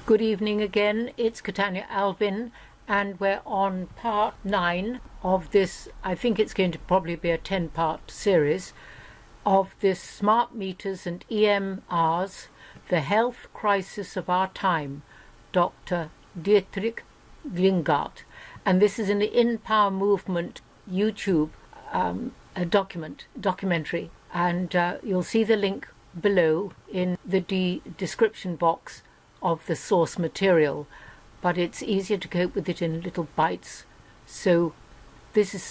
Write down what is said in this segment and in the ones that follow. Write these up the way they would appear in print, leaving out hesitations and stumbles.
Good evening again, it's Catania Alvin, and we're on part 9 of this. I think it's going to probably be a 10-part series of this Smart Meters and EMRs, the Health Crisis of Our Time, Dr. Dietrich Glingart. And this is in the InPower movement YouTube documentary, and you'll see the link below in the description box of the source material, but it's easier to cope with it in little bites. So this is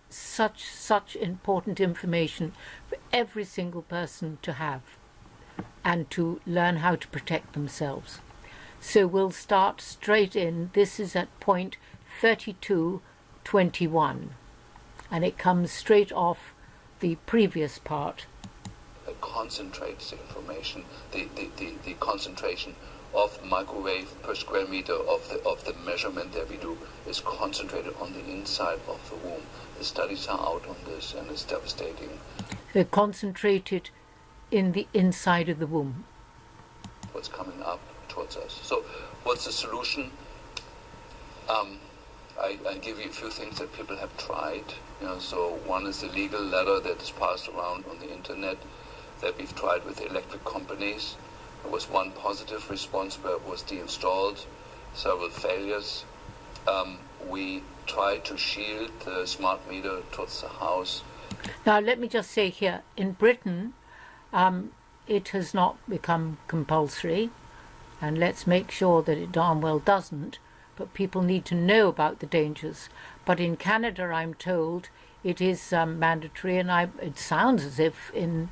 such important information for every single person to have and to learn how to protect themselves. So we'll start straight in. This is at point 3221, and it comes straight off the previous part. It concentrates the information, the concentration of microwave per square meter of the measurement that we do is concentrated on the inside of the womb. The studies are out on this, and it's devastating. They're concentrated in the inside of the womb. What's coming up towards us. So what's the solution? I give you a few things that people have tried. So one is the legal letter that is passed around on the internet that we've tried with the electric companies. There was one positive response where it was deinstalled, several failures. We tried to shield the smart meter towards the house. Now let me just say here, in Britain, it has not become compulsory, and let's make sure that it darn well doesn't, but people need to know about the dangers. But in Canada, I'm told, it is mandatory, and it sounds as if in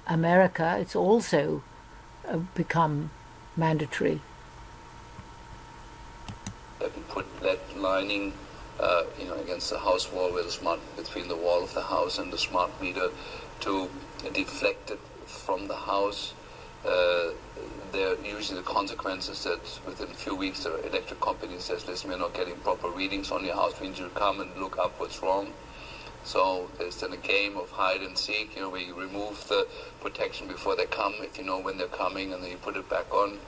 America it's also become mandatory. That we put lead lining, against the house wall, between the wall of the house and the smart meter, to deflect it from the house. There are usually the consequences that within a few weeks the electric company says, listen, we're not getting proper readings on your house, we need you to come and look up what's wrong. So there's then a game of hide and seek, where you remove the protection before they come, if you know when they're coming, and then you put it back on.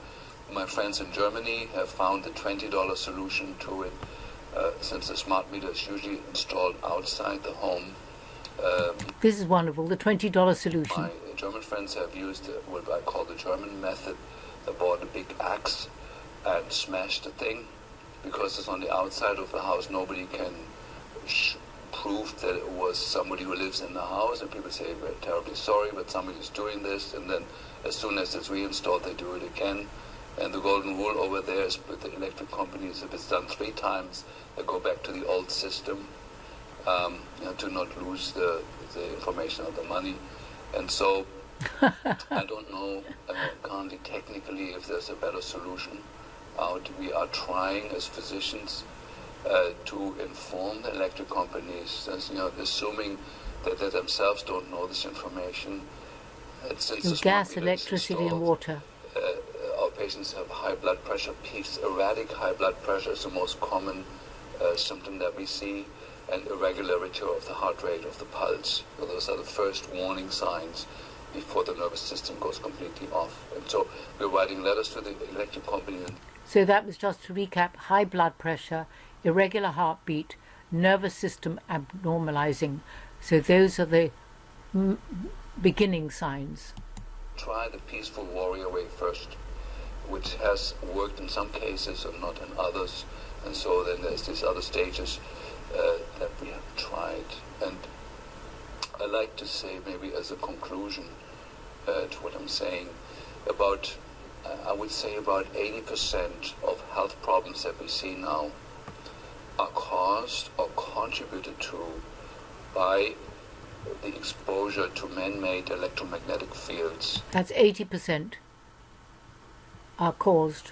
My friends in Germany have found the $20 solution to it, since the smart meter is usually installed outside the home. This is wonderful, the $20 solution. My German friends have used what I call the German method. They bought a big axe and smashed the thing. Because it's on the outside of the house, nobody can prove that it was somebody who lives in the house, and people say, we're terribly sorry, but somebody's doing this, and then as soon as it's reinstalled, they do it again. And the golden rule over there is with the electric companies, if it's done 3 times, they go back to the old system, to not lose the information or the money. And so I don't know currently technically if there's a better solution out. We are trying as physicians to inform the electric companies, assuming that they themselves don't know this information. Since gas, electricity and water. Our patients have high blood pressure peaks. Erratic high blood pressure is the most common symptom that we see, and irregularity of the heart rate, of the pulse. So those are the first warning signs before the nervous system goes completely off. And so we're writing letters to the electric company. So that was just to recap: high blood pressure, irregular heartbeat, nervous system abnormalizing. So those are the beginning signs. Try the peaceful warrior way first, which has worked in some cases and not in others. And so then there's these other stages that we have tried. And I like to say, maybe as a conclusion to what I'm saying, I would say about 80% of health problems that we see now are caused or contributed to by the exposure to man-made electromagnetic fields. That's 80% are caused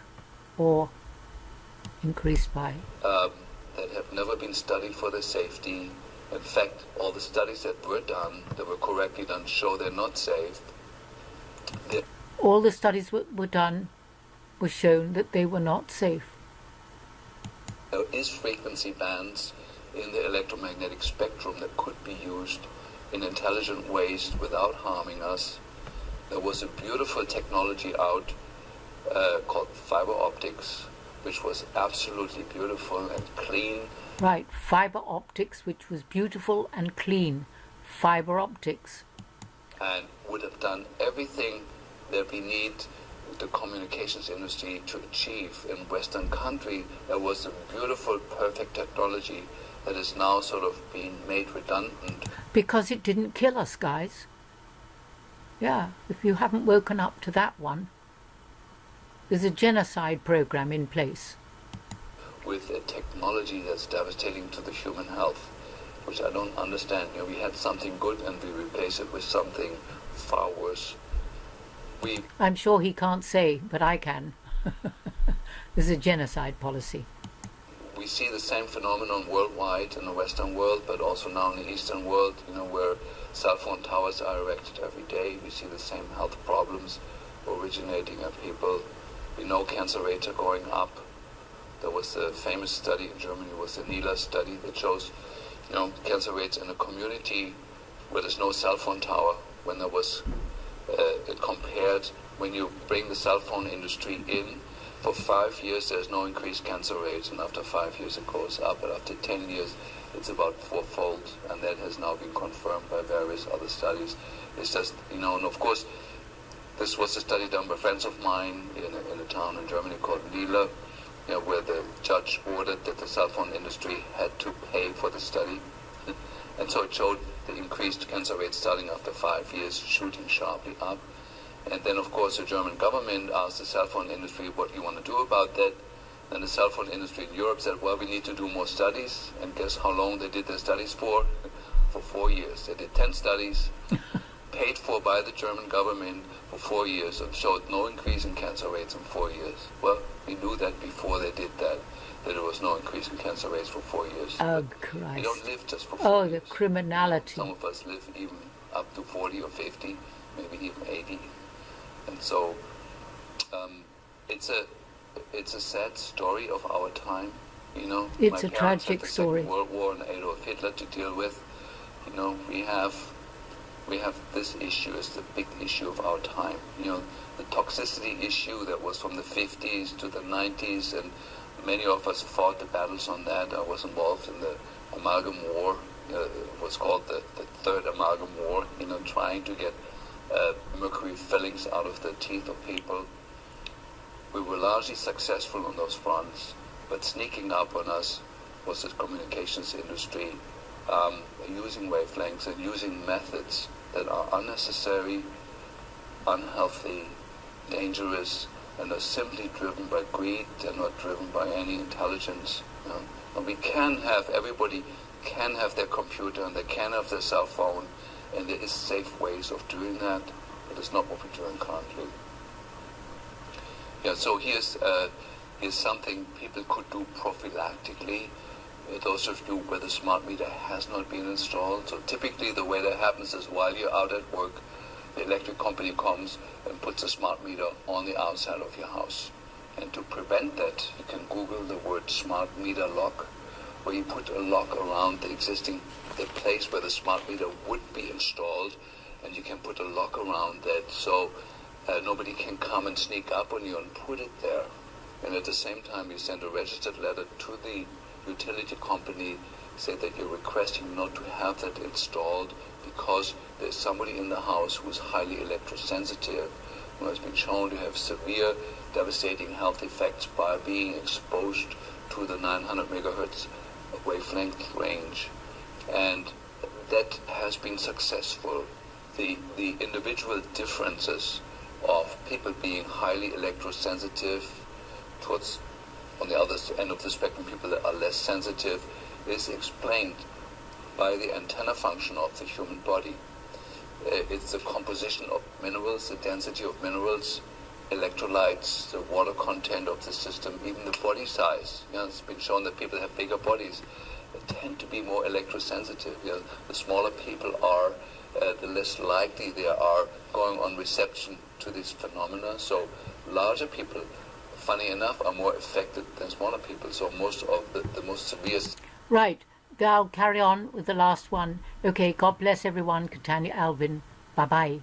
or increased by. That have never been studied for their safety. In fact, all the studies that were done, that were correctly done, show they're not safe. All the studies were done were shown that they were not safe. There is frequency bands in the electromagnetic spectrum that could be used in intelligent ways without harming us. There was a beautiful technology out called fiber optics, which was absolutely beautiful and clean. Right, fiber optics, which was beautiful and clean. Fiber optics. And would have done everything that we need the communications industry to achieve in Western country. There was a beautiful, perfect technology that is now sort of being made redundant. Because it didn't kill us, guys. Yeah, if you haven't woken up to that one, there's a genocide program in place. With a technology that's devastating to the human health, which I don't understand. You know, we had something good and we replace it with something far worse. I'm sure he can't say, but I can. There's a genocide policy. We see the same phenomenon worldwide in the Western world, but also now in the Eastern world, you know, where cell phone towers are erected every day. We see the same health problems originating in people. We know cancer rates are going up. There was a famous study in Germany, was the NILA study that shows, you know, cancer rates in a community where there's no cell phone tower, when there was it compared when you bring the cell phone industry in. For 5 years there's no increased cancer rates, and after 5 years it goes up, but after 10 years it's about fourfold, and that has now been confirmed by various other studies. It's just, you know, and of course this was a study done by friends of mine in a town in Germany called Lille, you know, where the judge ordered that the cell phone industry had to pay for the study. And so it showed the increased cancer rates starting after 5 years, shooting sharply up. And then, of course, the German government asked the cell phone industry, what do you want to do about that? Then the cell phone industry in Europe said, well, we need to do more studies. And guess how long they did their studies for? For 4 years. They did 10 studies, paid for by the German government for 4 years, and showed no increase in cancer rates in 4 years. Well, we knew that before they did that there was no increase in cancer rates for 4 years. Oh, Christ. We don't live just for 4 years. Oh, the criminality. Some of us live even up to 40 or 50, maybe even 80. And so it's a sad story of our time, you know. It's My a parents tragic had the story. Second World War and Adolf Hitler to deal with. You know, we have this issue as the big issue of our time. You know, the toxicity issue that was from the 50s to the 90s, and many of us fought the battles on that. I was involved in the amalgam war. It was called the Third Amalgam War, you know, trying to get mercury fillings out of the teeth of people. We were largely successful on those fronts, but sneaking up on us was the communications industry, using wavelengths and using methods that are unnecessary, unhealthy, dangerous, and are simply driven by greed. They're not driven by any intelligence. You know? And we can have, everybody can have their computer and they can have their cell phone, and there is safe ways of doing that, but it's not what we're doing currently. Yeah, so here's something people could do prophylactically. Those of you where the smart meter has not been installed. So typically the way that happens is while you're out at work, the electric company comes and puts a smart meter on the outside of your house. And to prevent that, you can Google the word smart meter lock, where you put a lock around the place where the smart meter would be installed, and you can put a lock around that so nobody can come and sneak up on you and put it there. And at the same time, you send a registered letter to the utility company, say that you're requesting not to have that installed because there's somebody in the house who's highly electrosensitive, who has been shown to have severe, devastating health effects by being exposed to the 900 megahertz wavelength range. And that has been successful. The individual differences of people being highly electrosensitive towards, on the other end of the spectrum, people that are less sensitive, is explained by the antenna function of the human body. It's the composition of minerals, the density of minerals, electrolytes, the water content of the system, even the body size. You know, it's been shown that people have bigger bodies tend to be more electrosensitive. You know, the smaller people are, the less likely they are going on reception to this phenomena. So larger people, funny enough, are more affected than smaller people. So most of the most severe... Right. I'll carry on with the last one. Okay, God bless everyone. Katanya Alvin. Bye-bye.